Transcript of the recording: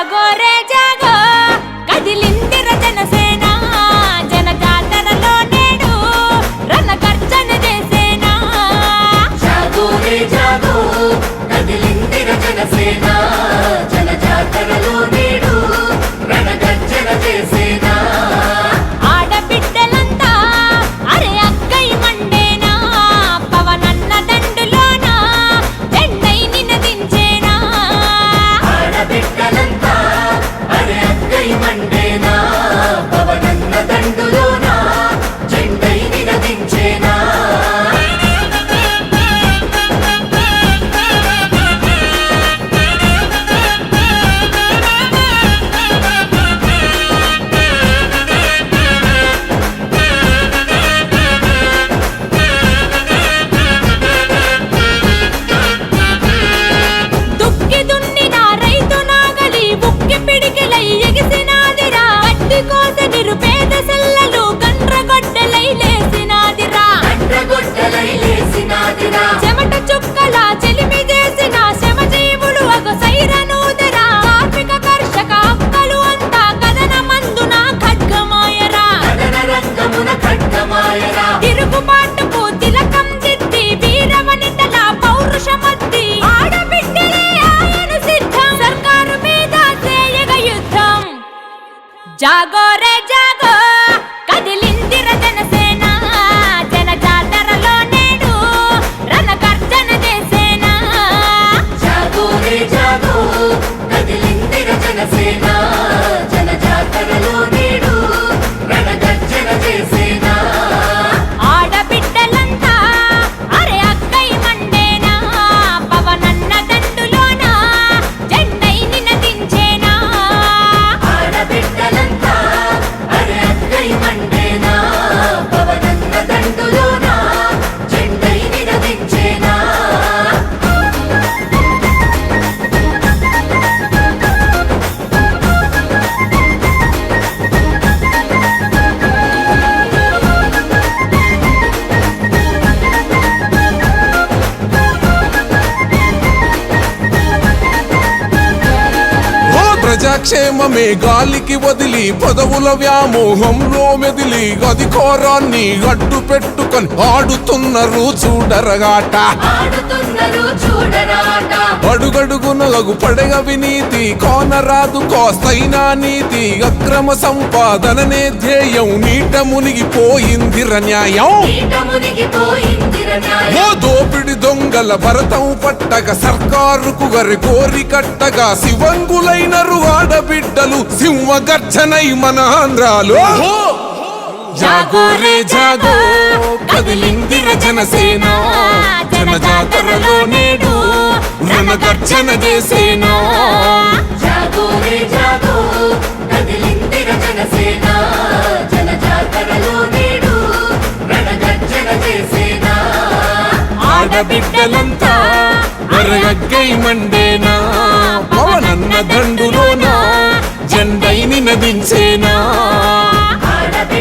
జాగో రే జాగో కదిలిందిర జనసేన జనజాతరలో నేడు రణగర్జన చేసేనా జాగో రే జాగో కదిలిందిర జనసేన జనజాతరలో నేడు రణగర్జన చేసేనా ఆడబిడ్డలంతా అరే అక్కై మండేనా పవనన్న దండులోన జెండై నినదించేనా ఆడబిడ్డలంతా అరే అక్కై మండేనా పవనన్న దండులోన జెండై నినదించేనా దుక్కి దున్నిన రైతు నాగలి ఉక్కి పిడికిలై ఎగిసినాదిరా వడ్డి కోస నిరుపేద సెల్లలు గండ్రగొడ్డలై లేసినాదిరా గొడ్డలై లేసినాదిరా చెమట చుక్కల చెలిమి చేసిన శ్రమజీవులు ఒక సైరనూదరా కార్మిక కర్షక అక్కలు అంతా కథన మందున ఖడ్గమాయరా కథన రంగమున ఖడ్గమాయరా తిరుగుబాటుకు తిలకం దిద్ది వీరవనితల పౌరుషమద్ది ఆడబిడ్డలే ఆయన సిద్ధం సర్కారు మీద చేయగ యుద్ధం జాగో రే జాగో కదిలిందిర జనసేన జనజాతరలో నేడు రణగర్జన చేసేనా జాగో రే జాగో కదిలిందిర జనసేన జనజాతరలో నేడు రణగర్జన చేసేనా ఆడబిడ్డలంతా అరే అక్కై మండేనా పవనన్న దండులోన జెండై నినదించేనా ఆడబిడ్డలంతా అరే అక్కై మండేనా పవనన్న దండులోన జెండై నినదించేనా ప్రజాక్షేమమే గాలికి వదిలి పదవుల వ్యామోహంలో మెదిలి అధికారాన్ని అడ్డు పెట్టుకొని ఆడుతున్నారు చూడరగాట ఆడుతున్నారు చూడరాట అడుగడుగునగు పడగ వినీతి కోనరాదు కోస్తైనా నీతి అక్రమ సంపాదననే ధ్యేయం నీట మునిగిపోయిందిర న్యాయం నీట మునిగిపోయిందిర న్యాయం ఓ దోపిడి దొంగల భరతం పట్టక సర్కారుకు గరి కోరి కట్టగా శివంగులైనరు ఆడబిడ్డలు సింహగర్జనై మన ఆంధ్రాలో జాగో రే జాగో కదిలిందిర జనసేన జనజాతరలో నేడు రణగర్జన చేసేనా జాగో రే జాగో కదిలిందిర జనసేన జనజాతరలో నేడు రణగర్జన చేసేనా ఆడబిడ్డలంతా వరగై మండేనా పవనన్న దండులోన జెండై నినదించేనా ఆడబిడ్డ